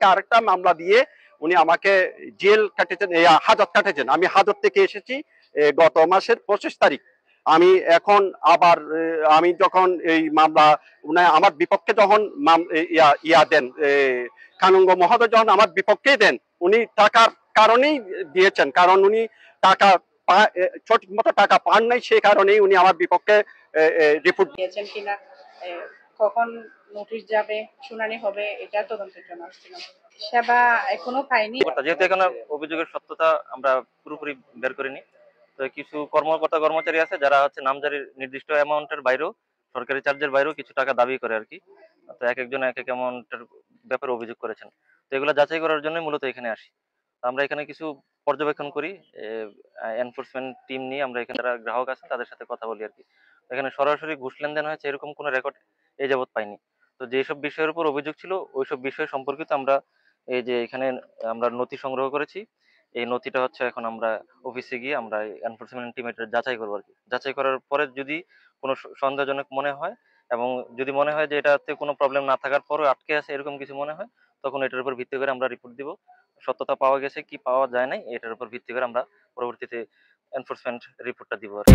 বিপক্ষে আরেকটা মামলা দিয়ে উনি আমাকে জেল কাটেছেন, হাজত কাটেছেন। আমি হাজত থেকে এসেছি গত মাসের 25 তারিখ। আমি এখন আবার আমি যখন এই মামলা আমার বিপক্ষে যখন ইয়া দেন, কানুঙ্গ মহোদয় যখন আমার বিপক্ষে দেন, উনি টাকার কারণেই দিয়েছেন, কারণ উনি টাকা সঠিক মতো টাকা পান নাই, সেই কারণেই উনি আমার বিপক্ষে রিপোর্ট দিয়েছেন কিনা, কখন নোটিশ যাবে, শুনানি হবে, এটা তদন্তের জন্য আসছিলাম। সেবা এখনো পাইনি, যেহেতু এখানে অভিযোগের সত্যতা আমরা পুরোপুরি বের করিনি। তো কিছু কর্মকর্তা কর্মচারী আছে যারা হচ্ছে নামজারির নির্দিষ্ট অ্যামাউন্টের বাইরেও, সরকারি চার্জের বাইরেও কিছু টাকা দাবি করে আর কি। তো এক একজন এক এক অ্যামাউন্টের ব্যাপারে অভিযোগ করেছেন। তো এগুলো যাচাই করার জন্য মূলত এখানে আসি। আমরা এখানে কিছু পর্যবেক্ষণ করি, এনফোর্সমেন্ট টিম নিয়ে আমরা এখানে যারা গ্রাহক আছে তাদের সাথে কথা বলি আর কি। এখানে সরাসরি ঘুষ লেনদেন হয়েছে এরকম কোনো রেকর্ড এই যাবৎ পাইনি। তো যেসব বিষয়ের উপর অভিযোগ ছিল ওইসব বিষয় সম্পর্কিত আমরা এই যে এখানে আমরা নথি সংগ্রহ করেছি, এই নথিটা হচ্ছে এখন আমরা অফিসে গিয়ে আমরা এনফোর্সমেন্ট টিম এটা যাচাই করবো আর কি। যাচাই করার পরে যদি কোনো সন্দেহজনক মনে হয় এবং যদি মনে হয় যে এটাতে কোনো প্রবলেম না থাকার পরও আটকে আছে এরকম কিছু মনে হয়, তখন এটার উপর ভিত্তি করে আমরা রিপোর্ট দিব। সত্যতা পাওয়া গেছে কি পাওয়া যায় নাই এটার উপর ভিত্তি করে আমরা পরবর্তীতে এনফোর্সমেন্ট রিপোর্টটা দিব আর কি।